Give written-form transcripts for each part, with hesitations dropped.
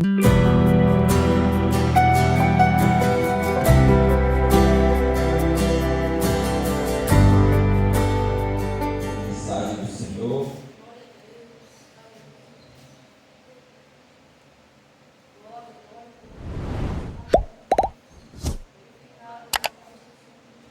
Mensagem do Senhor.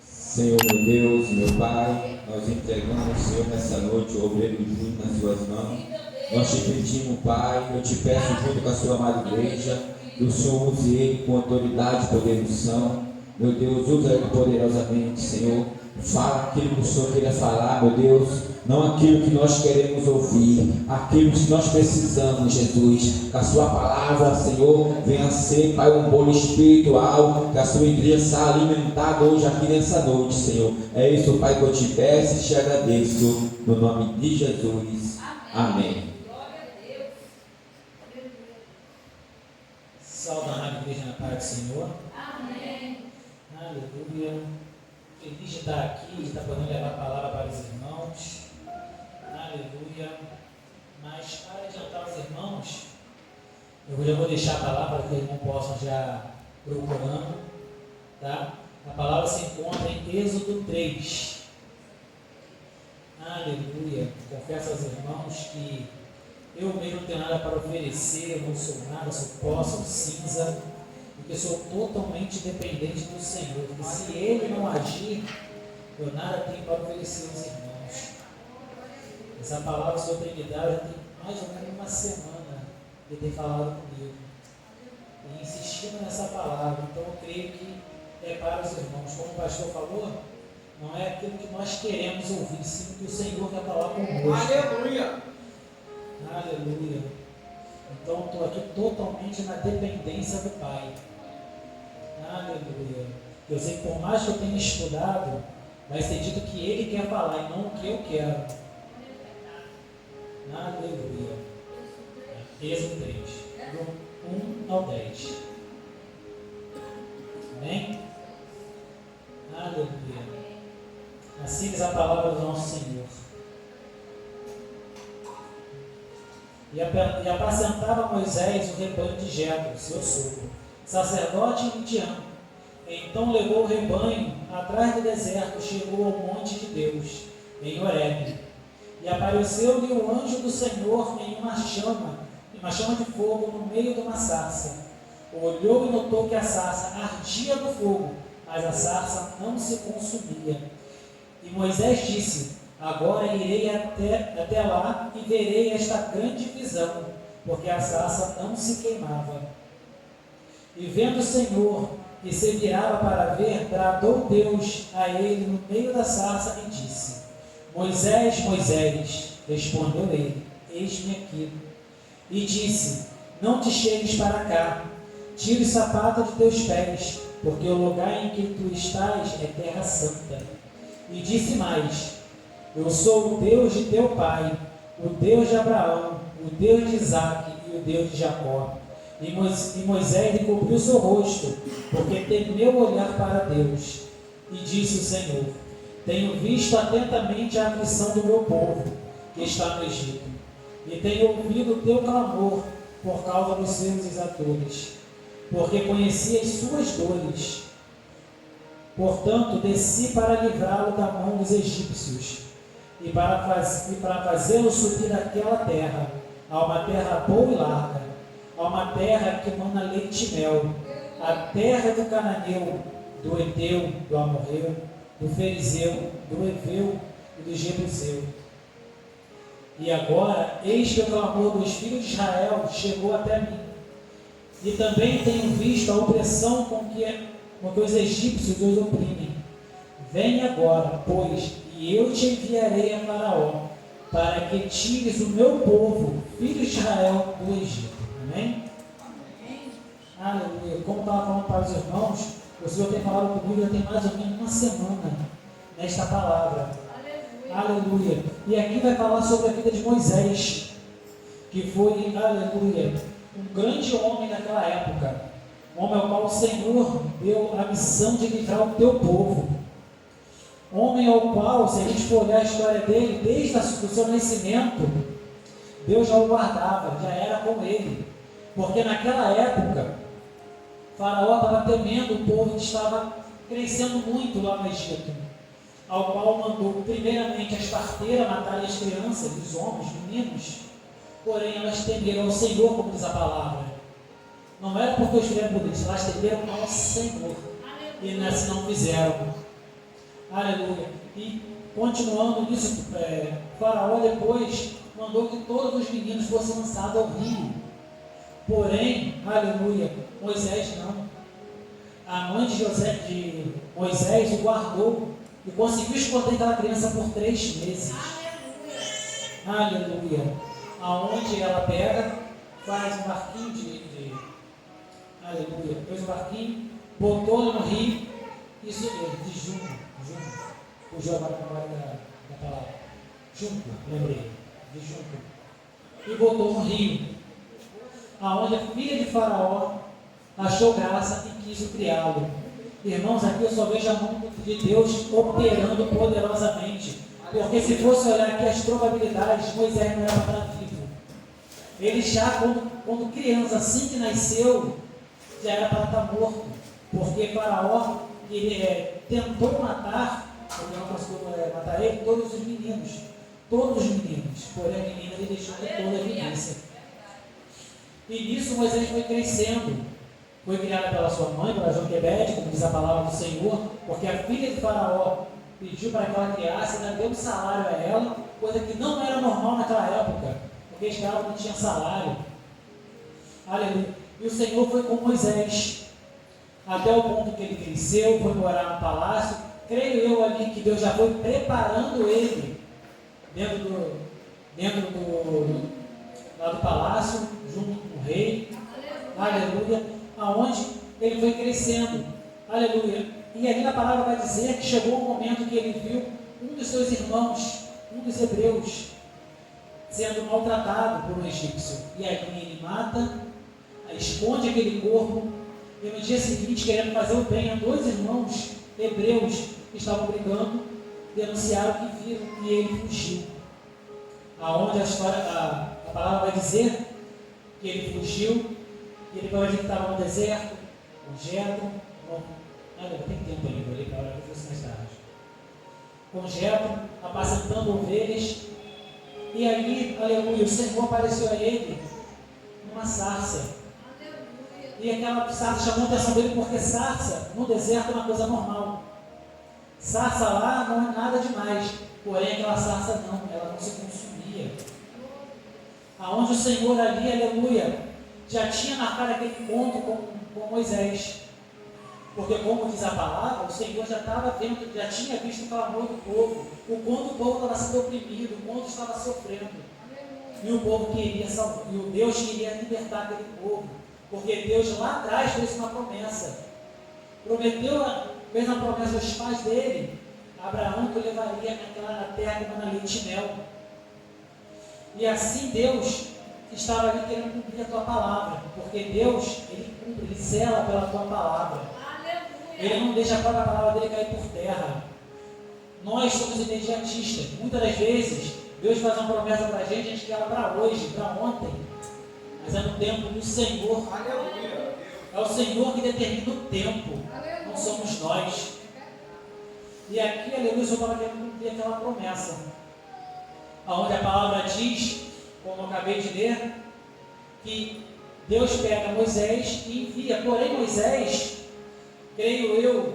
Senhor, meu Deus, meu Pai, nós entregamos, Senhor, nessa noite o obreiro Júnior nas suas mãos. Nós te pedimos, Pai, eu te peço junto com a sua amada igreja, que o Senhor use ele com autoridade, poder e unção. Meu Deus, usa ele poderosamente, Senhor. Fala aquilo que o Senhor queria falar, meu Deus, não aquilo que nós queremos ouvir, aquilo que nós precisamos, Jesus. Que a sua palavra, Senhor, venha ser, Pai, um bolo espiritual, que a sua igreja seja alimentada hoje aqui nessa noite, Senhor. É isso, Pai, que eu te peço e te agradeço, no nome de Jesus. Amém. Saudar a igreja na paz do Senhor. Amém. Aleluia. Feliz de estar aqui, de estar podendo levar a palavra para os irmãos. Aleluia. Mas para adiantar os irmãos, eu já vou deixar a palavra para que os irmãos possam já procurando. Tá? A palavra se encontra em Êxodo 3. Aleluia. Confesso aos irmãos que eu mesmo não tenho nada para oferecer, eu não sou nada, sou pó, sou cinza, porque sou totalmente dependente do Senhor. Porque se Ele não agir, eu nada tenho para oferecer aos irmãos. Essa palavra que o Senhor tem me dado já tem mais ou menos uma semana que Ele tem falado comigo. E insistindo nessa palavra, então eu creio que é para os irmãos. Como o pastor falou, não é aquilo que nós queremos ouvir, sim que o Senhor quer falar conosco. Aleluia. Aleluia. Então estou aqui totalmente na dependência do Pai. Aleluia. Eu sei que por mais que eu tenha estudado, vai ser dito que Ele quer falar e não o que eu quero. Aleluia. Êxodo 3, do 1 ao 10. Amém? Aleluia. Assim diz a palavra do nosso Senhor. E apacentava Moisés o rebanho de Jetro, seu sogro, sacerdote Midian. Então levou o rebanho atrás do deserto, chegou ao monte de Deus, em Horebe. E apareceu-lhe o anjo do Senhor em uma chama de fogo no meio de uma sarça. Olhou e notou que a sarça ardia no fogo, mas a sarça não se consumia. E Moisés disse: agora irei até lá e verei esta grande visão, porque a sarça não se queimava. E vendo o Senhor que se virava para ver, bradou Deus a ele no meio da sarça e disse: Moisés, Moisés. Respondeu ele: eis-me aqui. E disse: não te chegues para cá, tira o sapato de teus pés, porque o lugar em que tu estás é terra santa. E disse mais: eu sou o Deus de teu pai, o Deus de Abraão, o Deus de Isaque e o Deus de Jacó. E Moisés lhe cobriu seu rosto, porque temeu olhar para Deus. E disse o Senhor: tenho visto atentamente a aflição do meu povo, que está no Egito, e tenho ouvido o teu clamor por causa dos seus exatores, porque conheci as suas dores. Portanto, desci para livrá-lo da mão dos egípcios, e para fazê-lo subir daquela terra, a uma terra boa e larga, a uma terra que mana leite e mel, a terra do Cananeu, do Eteu, do Amorreu, do Ferizeu, do Eveu e do Jebuseu. E agora, eis que o clamor dos filhos de Israel chegou até mim, e também tenho visto a opressão com que os egípcios os oprimem. Vem agora, pois, e eu te enviarei a Faraó, para que tires o meu povo, filhos de Israel, do Egito. Amém? Amém. Aleluia. Como estava falando para os irmãos, o Senhor tem falado comigo já tem mais ou menos uma semana nesta palavra. Aleluia. E aqui vai falar sobre a vida de Moisés, que foi, aleluia, um grande homem naquela época, homem ao qual o Senhor deu a missão de livrar o teu povo, homem ao qual, se a gente for olhar a história dele, desde o seu nascimento, Deus já o guardava, já era com ele. Porque naquela época, Faraó estava temendo o povo que estava crescendo muito lá no Egito, ao qual mandou primeiramente as parteiras matarem as crianças, os homens, os meninos, porém elas temeram ao Senhor, como diz a palavra. Não era porque os fizeram por isso, elas temeram ao Senhor, e assim não fizeram. Aleluia. E continuando nisso, Faraó depois mandou que todos os meninos fossem lançados ao rio. Porém, aleluia, Moisés não. A mãe de Moisés o guardou e conseguiu esconder aquela criança por 3 meses. Aleluia. Aonde ela pega, faz um barquinho aleluia, fez um barquinho, botou no rio, isso mesmo, de junco. Fugiu agora da palavra. Junco, lembrei. De junco. E botou no rio, aonde a filha de Faraó achou graça e quis o criá-lo. Irmãos, aqui eu só vejo a mão de Deus operando poderosamente. Porque se fosse olhar aqui as probabilidades, Moisés não era para vivo. Ele já, quando criança, assim que nasceu, já era para estar morto. Porque Faraó tentou matar, porque não conseguiu matar ele, todos os meninos. Porém a menina ele deixou de toda a evidência. E nisso Moisés foi crescendo. Foi criada pela sua mãe, pela Joquebede, como diz a palavra do Senhor, porque a filha de Faraó pediu para que ela criasse, ainda deu um salário a ela, coisa que não era normal naquela época, porque escravo não tinha salário. Aleluia. E o Senhor foi com Moisés, até o ponto que ele cresceu, foi morar no palácio. Creio eu ali que Deus já foi preparando ele dentro lá do palácio, junto com o rei. Aleluia. Aonde ele foi crescendo. Aleluia. E ali na palavra vai dizer que chegou um momento que ele viu um dos seus irmãos, um dos hebreus, sendo maltratado por um egípcio. E ali ele mata, esconde aquele corpo, e no dia seguinte, querendo fazer o bem a 2 irmãos hebreus que estavam brigando, denunciaram que viram e ele fugiu. Aonde a palavra vai dizer que ele fugiu, e ele vai dizer que estava no deserto, com Jetro, tem tempo ali, vou ler para a hora que fosse mais tarde. Com Jetro, apacentando ovelhas, e ali, aleluia, o Senhor apareceu a ele numa sarça. E aquela sarça chamou a atenção dele porque sarça no deserto é uma coisa normal. Sarça lá não é nada demais, porém aquela sarça não, ela não se consumia. Aonde o Senhor ali, aleluia, já tinha marcado aquele encontro com Moisés. Porque como diz a palavra, o Senhor já estava vendo, já tinha visto o clamor do povo, o quanto o povo estava sendo oprimido, o quanto estava sofrendo. E o povo queria salvar, e o Deus queria libertar aquele povo. Porque Deus lá atrás fez uma promessa. Fez uma promessa aos pais dele, Abraão, que levaria naquela terra como na leite e mel. E assim Deus estava ali querendo cumprir a tua palavra. Porque Deus, ele cumpre, ele zela pela tua palavra. Ele não deixa a própria palavra dele cair por terra. Nós somos imediatistas. Muitas das vezes, Deus faz uma promessa para a gente quer ela para hoje, para ontem. Mas é no tempo do Senhor. Aleluia. É o Senhor que determina o tempo. Aleluia. Não somos nós. E aqui, aleluia, o Senhor estava querendo cumprir aquela promessa. Onde a palavra diz, como eu acabei de ler, que Deus pega Moisés e envia. Porém, Moisés, creio eu,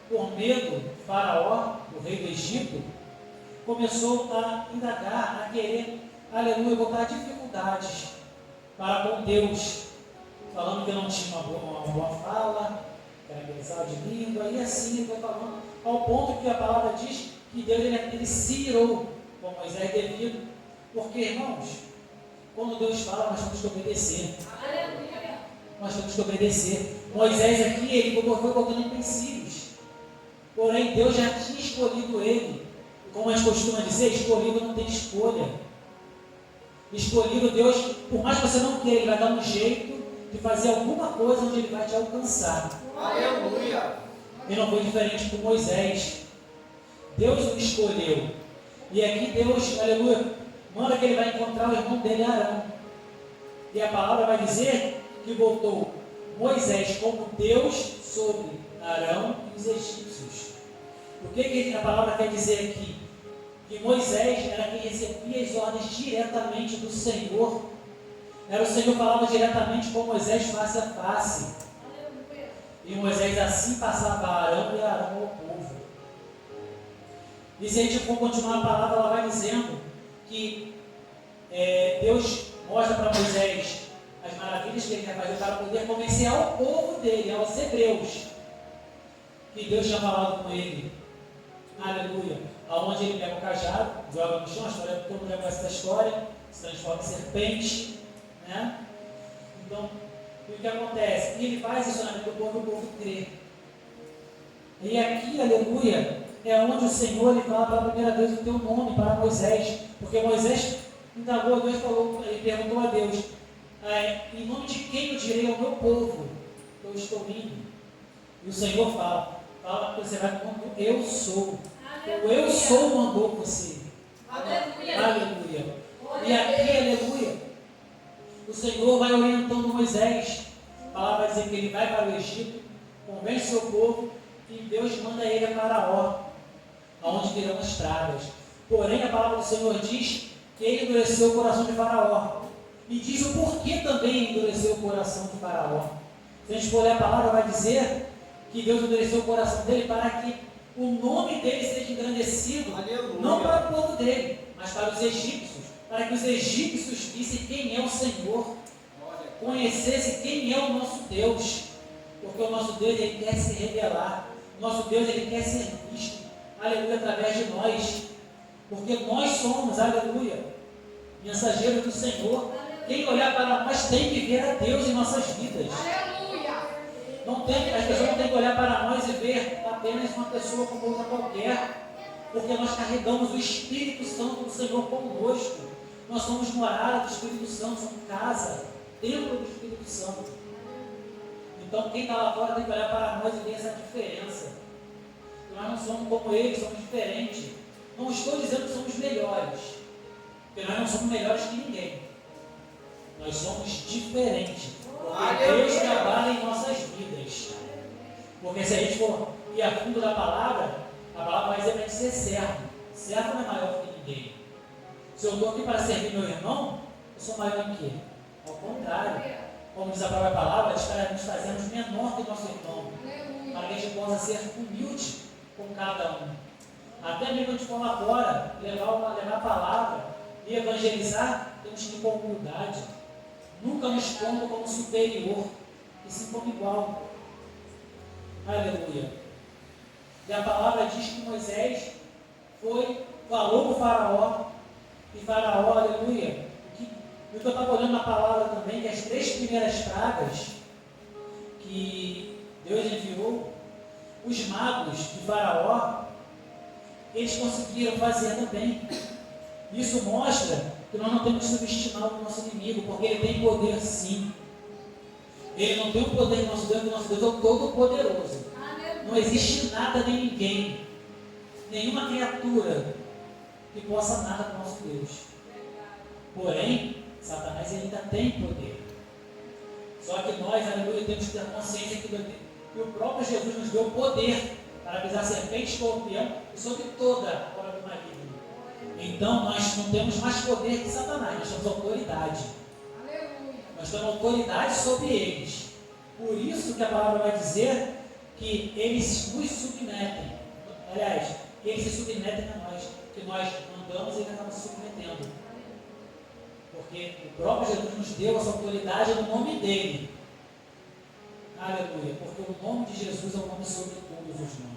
por medo, Faraó, o rei do Egito, começou a indagar, a querer, aleluia, botar dificuldades para com Deus, falando que não tinha uma boa fala, que era pesado de língua, e assim ele foi falando, ao ponto que a palavra diz que Deus ele se irou com Moisés devido, porque, irmãos, quando Deus fala, nós temos que obedecer. Aleluia. Nós temos que obedecer. Moisés aqui, ele foi colocando empecilhos, porém Deus já tinha escolhido ele, como a gente costuma dizer, escolhido não tem escolha. Escolhido, Deus, por mais que você não queira, Ele vai dar um jeito de fazer alguma coisa onde Ele vai te alcançar. Aleluia! E não foi diferente com Moisés. Deus o escolheu. E aqui Deus, aleluia, manda que ele vai encontrar o irmão dele, Arão. E a palavra vai dizer que botou Moisés como Deus sobre Arão e os egípcios. O que a palavra quer dizer aqui? Que Moisés era quem recebia as ordens diretamente do Senhor. Era o Senhor que falava diretamente com Moisés face a face. E Moisés assim passava a Arão e Arão ao povo. E se a gente for continuar a palavra, ela vai dizendo que Deus mostra para Moisés as maravilhas que ele quer fazer para poder convencer ao povo dele, aos hebreus, que Deus tinha falado com ele. Aleluia. Aonde ele pega o cajado, joga no chão, a história, todo mundo já conhece essa história, se transforma em serpente, né? Então, o que acontece? E ele faz isso na vida do povo e o povo crê. E aqui, aleluia, é onde o Senhor ele fala pela primeira vez o teu nome para Moisés, porque Moisés indagou a Deus, ele perguntou a Deus, em nome de quem eu direi ao meu povo que eu estou indo? E o Senhor fala que você vai com o eu sou. O eu sou mandou você. Aleluia. Aleluia. E aqui, aleluia, o Senhor vai orientando Moisés. A palavra vai dizer que ele vai para o Egito, convence seu povo, e Deus manda ele a Faraó, aonde virão as pragas. Porém, a palavra do Senhor diz que ele endureceu o coração de Faraó. E diz o porquê também endureceu o coração de Faraó. Se a gente for ler a palavra, vai dizer que Deus endureceu o coração dele para que o nome dele seja engrandecido, aleluia, não para o povo dele, mas para os egípcios, para que os egípcios vissem quem é o Senhor, conhecessem quem é o nosso Deus, porque o nosso Deus ele quer se revelar, o nosso Deus ele quer ser visto, aleluia, através de nós, porque nós somos, aleluia, mensageiros do Senhor. Quem olhar para nós tem que ver a Deus em nossas vidas. As pessoas não têm que olhar para nós e ver apenas uma pessoa como outra qualquer, porque nós carregamos o Espírito Santo do Senhor conosco. Nós somos morada do Espírito Santo, somos casa, templo do Espírito Santo. Então quem está lá fora tem que olhar para nós e ver essa diferença. Nós não somos como eles, somos diferentes. Não estou dizendo que somos melhores, porque nós não somos melhores que ninguém. Nós somos diferentes, porque Deus trabalha em nossas vidas. Porque se a gente for ir a fundo da palavra, a palavra vai dizer para a gente ser servo. Servo não é maior que ninguém. Se eu estou aqui para servir meu irmão, eu sou maior em quê? Ao contrário. Como diz a própria palavra, nos fazemos menor que o nosso irmão, para que a gente possa ser humilde com cada um. Até mesmo quando a gente for lá fora, levar a palavra e evangelizar, temos que ir com humildade. Nunca nos pondo como superior, e sim como igual. Aleluia. E a palavra diz que Moisés falou com o Faraó, e Faraó, aleluia. Eu estava olhando na palavra também que as 3 primeiras pragas que Deus enviou, os magos de Faraó, eles conseguiram fazer também. Isso mostra que nós não temos que subestimar o nosso inimigo, porque ele tem poder sim. Ele não tem o poder do nosso Deus, porque o nosso Deus é o Todo-Poderoso. Não existe nada nem ninguém, nenhuma criatura que possa nada com o nosso Deus. Porém, Satanás ainda tem poder. Só que nós, aleluia, temos que ter consciência que o próprio Jesus nos deu poder para pisar serpente, escorpião e sobre toda a obra do maligno. Então nós não temos mais poder que Satanás, nós temos autoridade. Nós temos autoridade sobre eles. Por isso que a palavra vai dizer que eles nos submetem. Aliás, eles se submetem a nós, que nós mandamos e eles acabam se submetendo. Porque o próprio Jesus nos deu essa autoridade no nome dele. Aleluia. Porque o nome de Jesus é o nome sobre todos os nomes.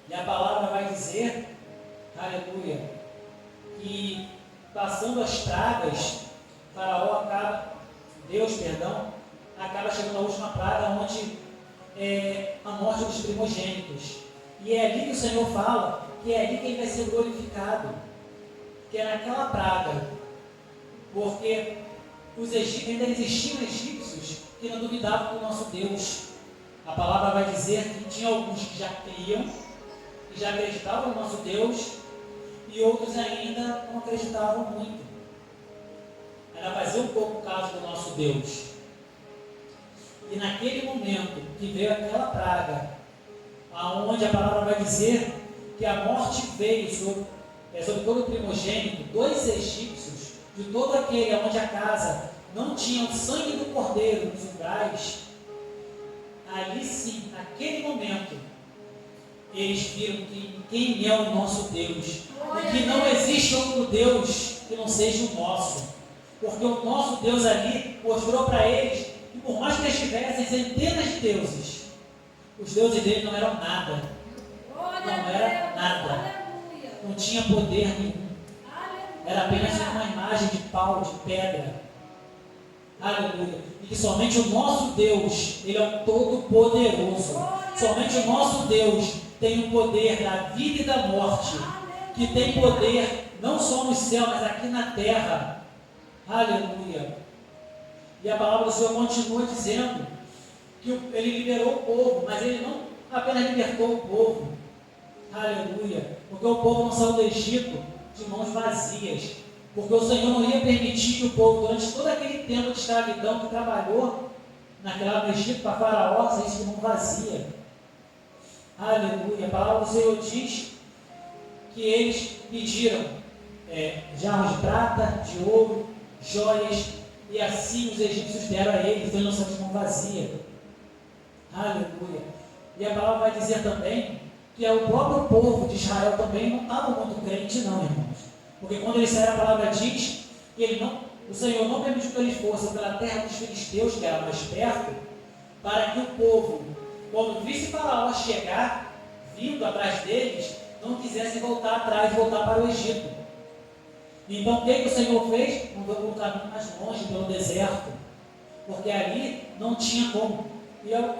E a palavra vai dizer, aleluia, que passando as pragas, Deus acaba chegando à última praga, onde é a morte dos primogênitos. E é ali que o Senhor fala que é ali que ele vai ser glorificado, que é naquela praga, porque ainda existiam egípcios que não duvidavam do nosso Deus. A palavra vai dizer que tinha alguns que já criam, que já acreditavam no nosso Deus, e outros ainda não acreditavam muito. ainda fazia um pouco caso do nosso Deus. E naquele momento que veio aquela praga, aonde a palavra vai dizer que a morte veio sobre todo o primogênito dos egípcios, de todo aquele onde a casa não tinha o sangue do cordeiro nos umbrais, ali sim, naquele momento, eles viram que quem é o nosso Deus, e que não existe outro Deus que não seja o nosso, porque o nosso Deus ali mostrou para eles que por mais que eles tivessem centenas de deuses, os deuses dele não eram nada, não era nada, não tinha poder nenhum, era apenas uma imagem de pau, de pedra. Aleluia. E que somente o nosso Deus, Ele é o Todo-Poderoso. Somente o nosso Deus tem o poder da vida e da morte, que tem poder não só no céu, mas aqui na terra. Aleluia. E a palavra do Senhor continua dizendo que Ele liberou o povo, mas Ele não apenas libertou o povo. Aleluia. Porque o povo não saiu do Egito de mãos vazias. Porque o Senhor não ia permitir que o povo, durante todo aquele tempo de escravidão que trabalhou naquela no Egito para Faraó, saísse de mão vazia. Aleluia. A palavra do Senhor diz que eles pediram jarros de prata, de ouro, joias, e assim os egípcios deram a eles, então eles não saíram de mão vazia. Aleluia. E a palavra vai dizer também que o próprio povo de Israel também não estava muito crente, não, irmãos. Porque quando eles saíram, a palavra diz que o Senhor não permitiu que eles fossem pela terra dos filisteus, que era mais perto, para que o povo, quando visse Faraó chegar, vindo atrás deles, não quisesse voltar atrás, voltar para o Egito. Então o que o Senhor fez? Mandou para um caminho mais longe, pelo deserto, porque ali não tinha como.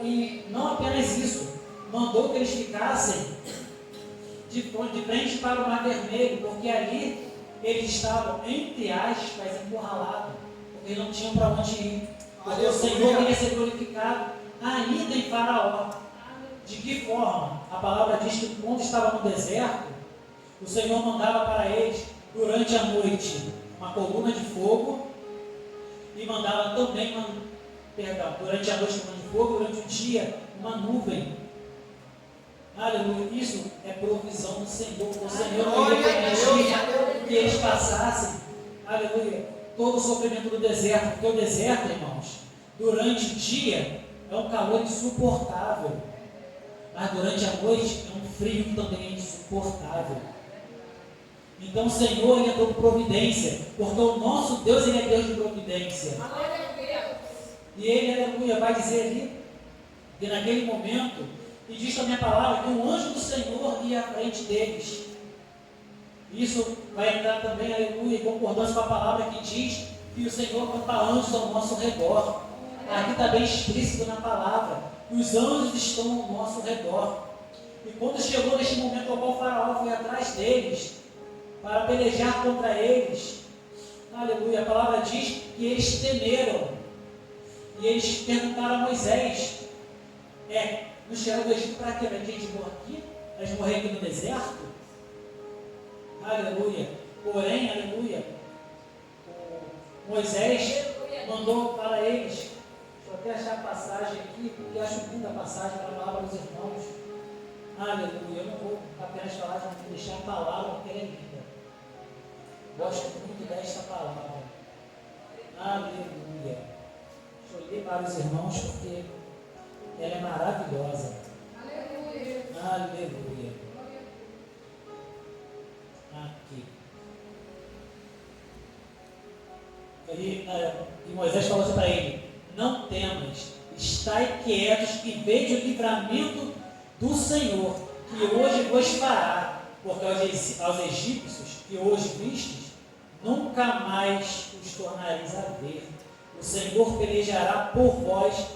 E não apenas isso, mandou que eles ficassem de frente para o Mar Vermelho, porque ali eles estavam, entre aspas, encurralados, porque não tinham para onde ir. Porque o Senhor queria ser glorificado ainda em Faraó. De que forma? A palavra diz que quando estava no deserto, o Senhor mandava para eles, durante a noite, uma coluna de fogo, e mandava também, durante a noite uma coluna de fogo, durante o dia, uma nuvem. Aleluia. Isso é provisão do Senhor. O Senhor não ia permitir que eles passassem, aleluia, todo o sofrimento do deserto. Porque o deserto, irmãos, durante o dia é um calor insuportável, mas durante a noite é um frio também insuportável. Então o Senhor, Ele é deu providência, porque o nosso Deus, Ele é Deus de providência. E Ele, aleluia, vai dizer ali que naquele momento, e diz também a palavra que um anjo do Senhor ia à frente deles. Isso vai entrar também, aleluia, em concordância com a palavra que diz que o Senhor canta anjos ao nosso redor. Aqui está bem explícito na palavra que os anjos estão ao nosso redor. E quando chegou neste momento ao qual o Faraó foi atrás deles para pelejar contra eles, aleluia, a palavra diz que eles temeram. E eles perguntaram a Moisés: nos tiraram do Egito para quê? Para que a gente morra aqui? Para a gente morrer aqui no deserto? Aleluia. Porém, aleluia, Moisés mandou para eles, deixa eu até achar a passagem aqui, porque eu acho linda a passagem para a palavra dos irmãos. Aleluia. Eu não vou apenas falar, já vou deixar a palavra, porque ela é linda. Gosto muito desta palavra. Aleluia. Deixa eu ler para os irmãos, porque ela é maravilhosa. Aleluia. Aleluia. Aqui. E Moisés falou assim para ele: não temas, estai quietos e vede o livramento do Senhor, que hoje vos fará, porque aos egípcios que hoje vistes, nunca mais os tornareis a ver. O Senhor pelejará por vós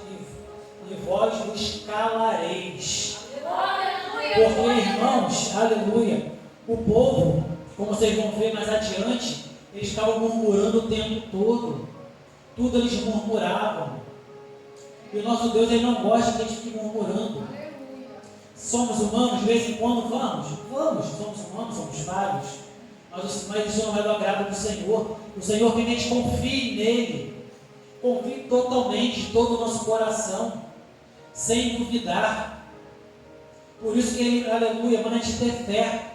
e vós vos calareis. Porque, irmãos, aleluia, o povo, como vocês vão ver mais adiante, eles estavam murmurando o tempo todo. Tudo eles murmuravam. E o nosso Deus, Ele não gosta que a gente fique murmurando. Somos humanos, de vez em quando vamos, somos humanos, somos falhos. mas isso não é do agrado do Senhor. O Senhor quer que a gente confie nele, confie totalmente, de todo o nosso coração, sem duvidar. Por isso que, aleluia, quando a gente tem fé,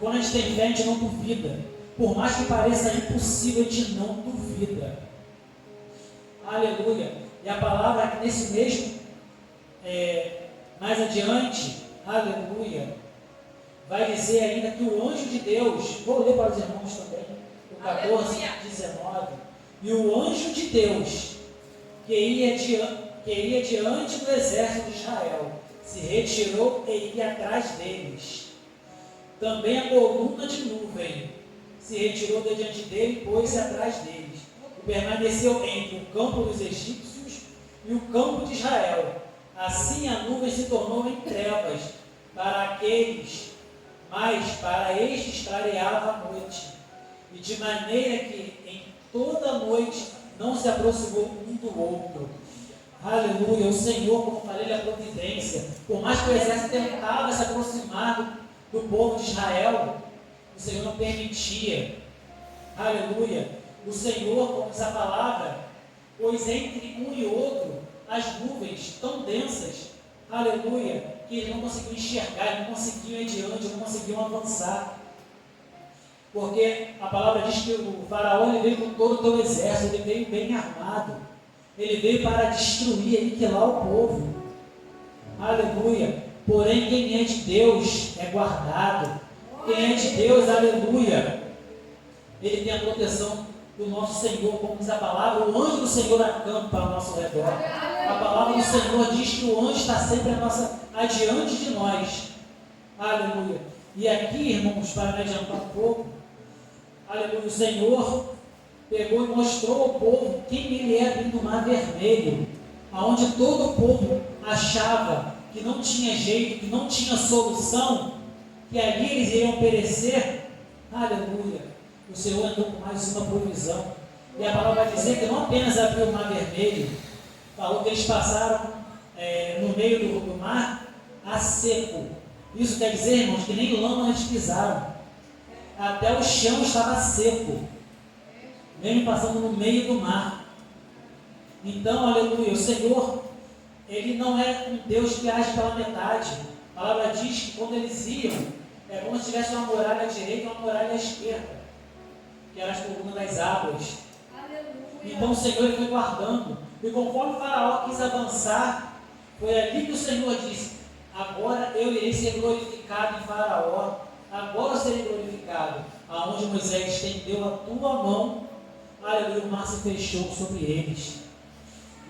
quando a gente tem fé, a gente não duvida. Por mais que pareça impossível, a gente não duvida. Aleluia. E a palavra aqui nesse mesmo, mais adiante, aleluia, vai dizer ainda que o anjo de Deus, vou ler para os irmãos também, o 14, 19, e o anjo de Deus, que ia diante do exército de Israel, se retirou e ia atrás deles. Também a coluna de nuvem se retirou de diante dele e pôs-se atrás deles. E permaneceu entre o campo dos egípcios e o campo de Israel. Assim a nuvem se tornou em trevas para aqueles, mas para estes clareava a noite. E de maneira que em toda a noite não se aproximou um do outro. Aleluia, o Senhor, como falei, Ele é a providência. Por mais que o exército tentava se aproximar do povo de Israel, o Senhor não permitia. Aleluia, o Senhor, como diz a palavra, pois entre um e outro as nuvens tão densas, aleluia, que eles não conseguiam enxergar, eles não conseguiam ir adiante, não conseguiam avançar. Porque a palavra diz que o faraó ele veio com todo o teu exército, ele veio bem armado, ele veio para destruir, aniquilar o povo. Aleluia. Porém, quem é de Deus é guardado. Quem é de Deus, aleluia, ele tem a proteção do nosso Senhor, como diz a palavra, o anjo do Senhor acampa ao nosso redor. A palavra do Senhor diz que o anjo está sempre adiante de nós. Aleluia. E aqui, irmãos, para me adiantar um pouco, aleluia, o Senhor pegou e mostrou ao povo quem ele é abrindo o mar vermelho, aonde todo o povo achava que não tinha jeito, que não tinha solução, que ali eles iriam perecer. Aleluia. O Senhor andou com mais uma provisão. E a palavra vai dizer que não apenas abriu o mar vermelho, falou que eles passaram no meio do mar a seco. Isso quer dizer, irmãos, que nem lama eles pisaram. Até o chão estava seco, mesmo passando no meio do mar. Então, aleluia, o Senhor, Ele não é um Deus que age pela metade. A palavra diz que quando eles iam, é como se tivesse uma muralha à direita e uma muralha à esquerda, que eram as colunas das águas. Então o Senhor ele foi guardando. E conforme o faraó quis avançar, foi ali que o Senhor disse: agora eu irei ser glorificado em faraó. Agora eu serei glorificado. Aonde Moisés estendeu a tua mão, aleluia, o mar se fechou sobre eles.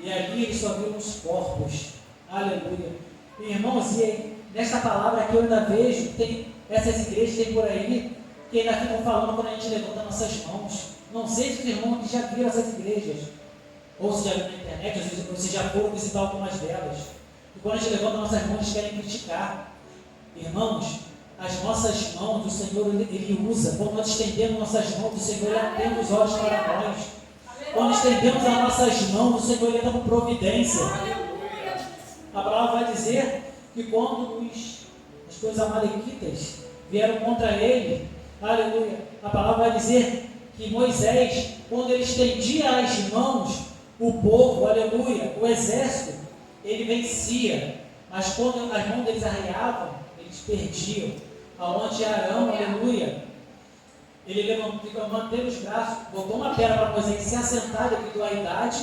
E ali eles só viram os corpos. Aleluia. Irmãos, e nesta palavra aqui eu ainda vejo, tem essas igrejas, tem por aí, que ainda ficam falando quando a gente levanta nossas mãos. Não sei se os irmãos já viram essas igrejas, ou se já viram na internet, ou se já foram visitar algumas delas. E quando a gente levanta nossas mãos, eles querem criticar. Irmãos, as nossas mãos, o Senhor Ele usa. Quando nós estendemos nossas mãos, o Senhor Ele atende os olhos para nós. Quando estendemos as nossas mãos, o Senhor Ele dá uma providência. A palavra vai dizer que quando os amalequitas vieram contra ele, aleluia, a palavra vai dizer que Moisés, quando ele estendia as mãos, o povo, aleluia, o exército, ele vencia. Mas quando as mãos deles arriavam, eles perdiam. Aonde Arão, aleluia, ele manteve os braços, botou uma pedra para Moisés se assentar devido à idade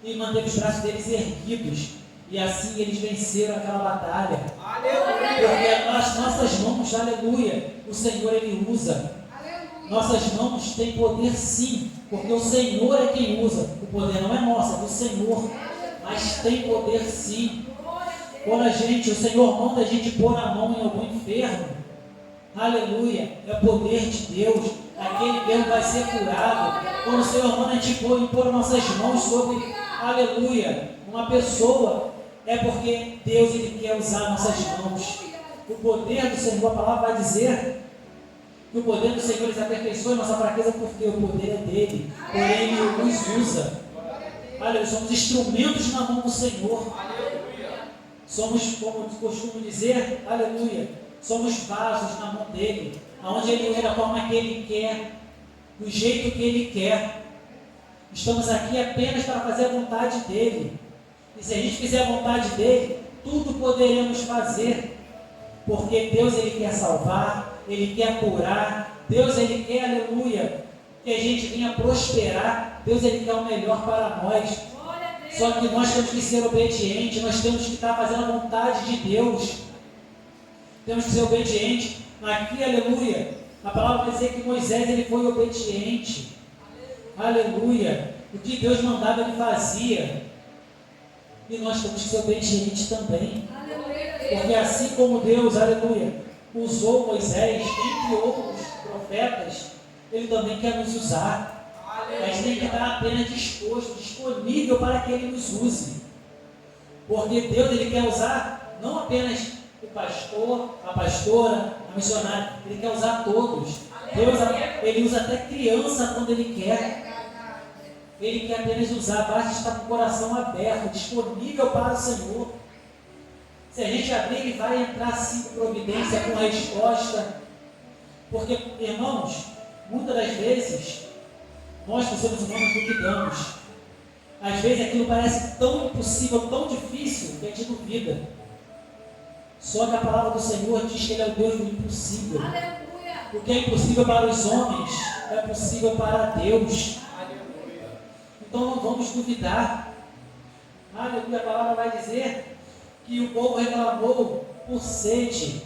e manteve os braços deles erguidos. E assim eles venceram aquela batalha. Aleluia. Porque as nossas mãos, aleluia, o Senhor Ele usa. Aleluia. Nossas mãos têm poder sim, porque o Senhor é quem usa. O poder não é nosso, é do Senhor. Mas tem poder sim. Quando o Senhor manda a gente pôr a mão em algum enfermo, aleluia, é o poder de Deus. Aquele enfermo vai ser curado. Quando o Senhor manda a gente pôr nossas mãos sobre, aleluia, uma pessoa, é porque Deus Ele quer usar nossas mãos. O poder do Senhor, a palavra vai dizer que o poder do Senhor Ele aperfeiçoa nossa fraqueza, porque o poder é dele, porém Ele nos usa. Aleluia, somos instrumentos na mão do Senhor. Somos, como eu costumo dizer, aleluia, somos vasos na mão dele, onde ele usa da forma que ele quer, do jeito que ele quer. Estamos aqui apenas para fazer a vontade dele. E se a gente fizer a vontade dele, tudo poderemos fazer. Porque Deus, ele quer salvar, ele quer curar, Deus, ele quer, aleluia, que a gente venha prosperar. Deus, ele quer o melhor para nós. Só que nós temos que ser obedientes, nós temos que estar fazendo a vontade de Deus. Temos que ser obedientes. Aqui, aleluia, a palavra vai dizer que Moisés, ele foi obediente. Aleluia. O que Deus mandava, ele fazia. E nós temos que ser obedientes também. Porque assim como Deus, aleluia, usou Moisés, entre outros profetas, ele também quer nos usar. A gente tem que estar apenas disposto, disponível para que ele nos use. Porque Deus, ele quer usar não apenas o pastor, a pastora, a missionária, ele quer usar todos. Deus, ele usa até criança quando ele quer. Ele quer apenas usar, basta estar com o coração aberto, disponível para o Senhor. Se a gente abrir, ele vai entrar assim com providência, com resposta. Porque, irmãos, muitas das vezes, nós que somos humanos duvidamos. Às vezes aquilo parece tão impossível, tão difícil, que a gente duvida. Só que a palavra do Senhor diz que Ele é o Deus do impossível. O que é impossível para os homens, é possível para Deus. Então não vamos duvidar. Aleluia, a palavra vai dizer que o povo reclamou por sede.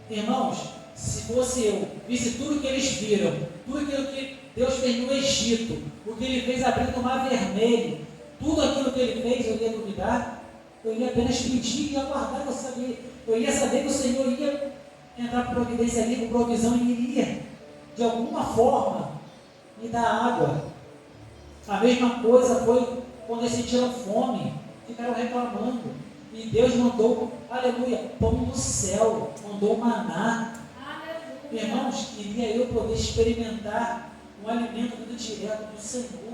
Irmãos, se fosse eu, visse tudo que eles viram, tudo aquilo que Deus fez no Egito, o que Ele fez abrindo o Mar Vermelho, tudo aquilo que Ele fez, eu ia duvidar? Eu ia apenas pedir e aguardar, eu ia saber que o Senhor ia entrar com providência ali, com provisão, e iria, de alguma forma, me dar água. A mesma coisa foi quando eles sentiram fome, ficaram reclamando. E Deus mandou, aleluia, pão do céu, mandou maná. Aleluia. Irmãos, queria eu poder experimentar um alimento vindo direto do Senhor,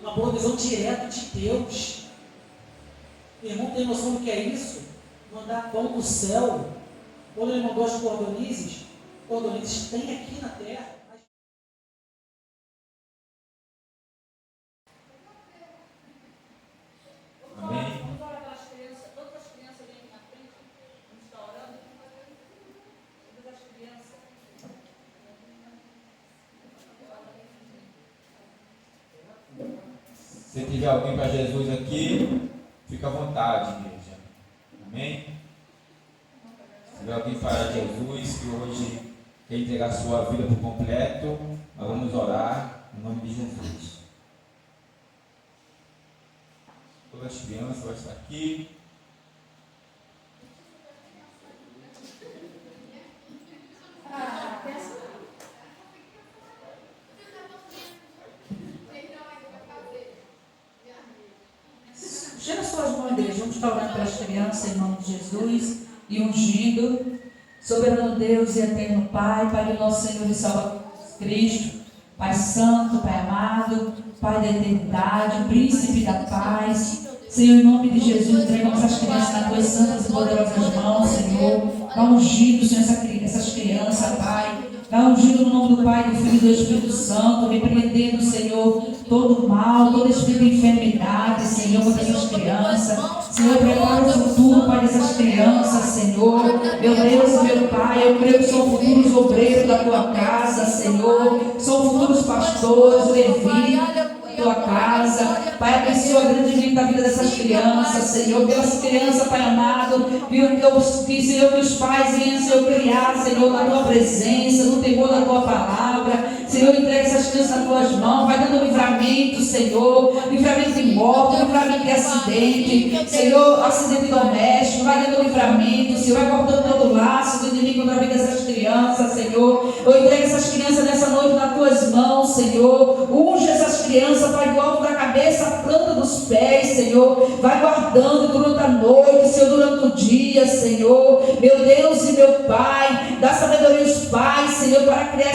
uma provisão direta de Deus. Irmão, tem noção do que é isso? Mandar pão do céu. Quando Ele mandou as cordonizes tem aqui na terra. Amém. Todas as crianças vêm aqui na frente, a gente está orando, todas as crianças. Se tiver alguém para Jesus aqui, fica à vontade, igreja. Amém? Se tiver alguém para Jesus que hoje quer entregar sua vida por completo, nós vamos orar em nome de Jesus. Todas as crianças vão estar aqui. Chega suas mãos, igreja. Vamos estar orando pelas crianças em nome de Jesus e ungindo. Soberano Deus e eterno Pai, Pai do nosso Senhor e Salvador Cristo, Pai Santo, Pai amado, Pai da eternidade, Príncipe da paz. Senhor, em nome de Jesus, entregamos as crianças nas tuas santas e poderosas mãos, Senhor. Vai ungindo, Senhor, essas crianças, Pai. Vai ungindo no nome do Pai, do Filho e do Espírito Santo, repreendendo, Senhor, todo mal, todo espírito de enfermidade, Senhor, contra essas crianças. Senhor, prepara o futuro, Pai, dessas crianças, Senhor. Meu Deus e meu Pai, eu creio que são futuros obreiros da tua casa, Senhor. São futuros pastores, levitas tua casa, Pai, abençoa a grande vida da vida dessas crianças, Senhor, pelas crianças, Pai amado, que, Senhor, que os pais venham, Senhor, criar, Senhor, na tua presença, no temor da tua palavra, Senhor, entrega essas crianças nas tuas mãos, vai dando livramento, Senhor, livramento de morte, livramento de acidente, Senhor, acidente doméstico, vai dando livramento, Senhor, vai cortando todo laço do inimigo contra a vida dessas crianças, Senhor, eu entrego essas crianças nessa noite nas tuas mãos, Senhor, unge essas crianças, Pai, do alto da cabeça, a planta dos pés, Senhor, vai guardando durante a noite, Senhor, durante o dia, Senhor, meu Deus e meu Pai, dá sabedoria aos pais, Senhor, para criar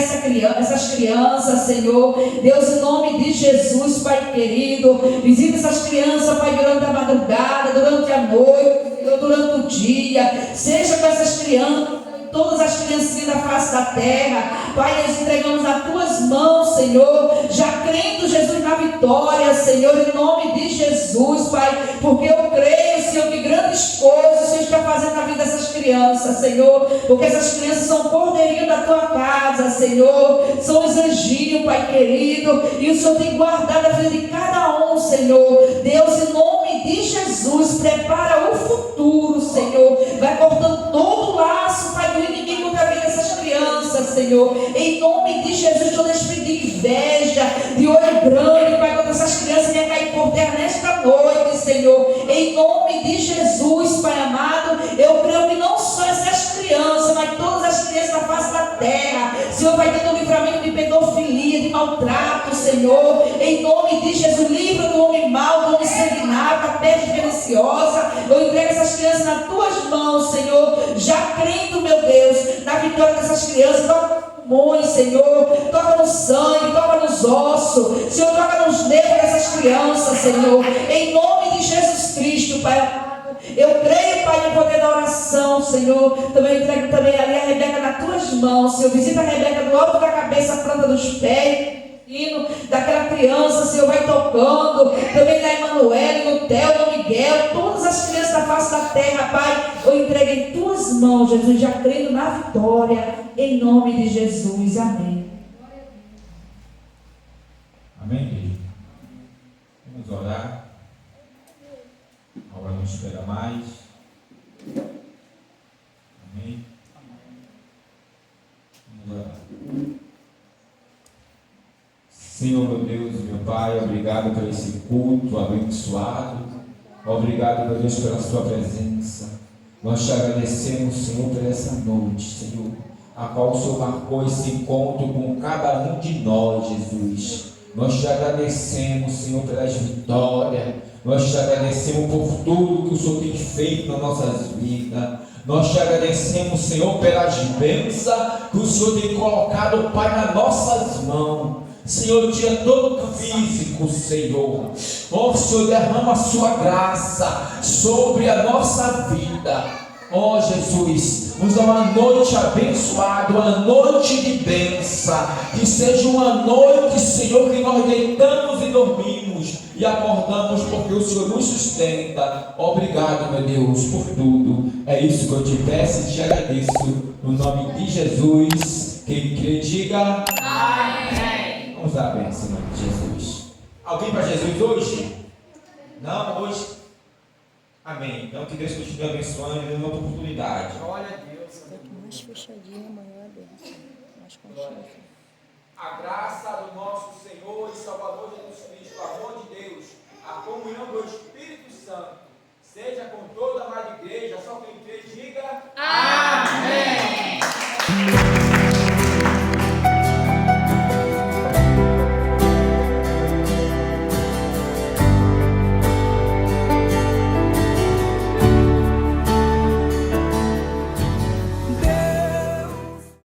essas crianças, Senhor, Deus, em nome de Jesus, Pai querido, visita essas crianças, Pai, durante a madrugada, durante a noite, Senhor, durante o dia, seja com crianças, todas as criancinhas da face da terra. Pai, nós entregamos nas tuas mãos, Senhor, já crendo, Jesus, na vitória, Senhor, em nome de Jesus, Pai, porque eu creio, Senhor, que grandes coisas o Senhor está fazendo na vida dessas crianças, Senhor, porque essas crianças são cordeirinho da tua casa, Senhor, são os anjinhos, Pai querido, e o Senhor tem guardado a vida de cada um, Senhor. Deus, em nome de Jesus, prepara o futuro, Senhor, vai cortando todo o laço, Pai, do inimigo contra a vida dessas crianças, Senhor, em nome de Jesus, toda espírito de inveja, de olho grande, Pai, contra essas crianças venha cair por terra nesta noite, Senhor, em nome de Jesus, Pai amado. Eu creio que não só essas crianças, mas todas as crianças da face da terra, Senhor, vai ter um livramento de pedofilia, de maltrato, Senhor, em nome de Jesus. Livra do homem mau, do homem sanguinário, da peste perniciosa. Eu entrego essas crianças nas tuas mãos, Senhor, já crendo, meu Deus, na vitória dessas crianças. Toca nos pulmões, Senhor, toca no sangue, toca nos ossos, Senhor, toca nos nervos dessas crianças, Senhor, em nome de Jesus Cristo, Pai. Eu creio, Pai, no poder da oração, Senhor. Também entrego também ali a Rebeca nas tuas mãos, Senhor. Visita a Rebeca do alto da cabeça, à planta dos pés, daquela criança, Senhor, vai tocando. Também da Emanuele, no Theo, no Miguel, todas as crianças da face da terra, Pai, eu entrego em tuas mãos, Jesus, já crendo na vitória, em nome de Jesus. Amém. Amém, querido? Vamos orar. A hora não espera mais. Amém? Vamos orar. Senhor, meu Deus e meu Pai, obrigado por esse culto abençoado. Obrigado, meu Deus, pela sua presença. Nós te agradecemos, Senhor, por essa noite, Senhor, a qual o Senhor marcou esse encontro com cada um de nós, Jesus. Nós te agradecemos, Senhor, pelas vitórias. Nós te agradecemos por tudo que o Senhor tem feito nas nossas vidas. Nós te agradecemos, Senhor, pelas bênçãos que o Senhor tem colocado, Pai, nas nossas mãos. Senhor, dia todo físico, Senhor. Ó, Senhor, derrama a sua graça sobre a nossa vida. Ó, Jesus, nos dá uma noite abençoada, uma noite de bênção. Que seja uma noite, Senhor, que nós deitamos e dormimos e acordamos porque o Senhor nos sustenta. Obrigado, meu Deus, por tudo. É isso que eu te peço e te agradeço. No nome de Jesus. Quem crê, diga amém. Vamos dar a bênção em nome de Jesus. Alguém para Jesus hoje? Não, hoje? Amém. Então que Deus continue abençoando e dando outra oportunidade. Glória a Deus. Mais fechadinho, maior a bênção. Mais conchita. A graça do nosso Senhor e Salvador Jesus Cristo, o amor de Deus, a comunhão do Espírito Santo, seja com toda a amada igreja. Só quem crê, diga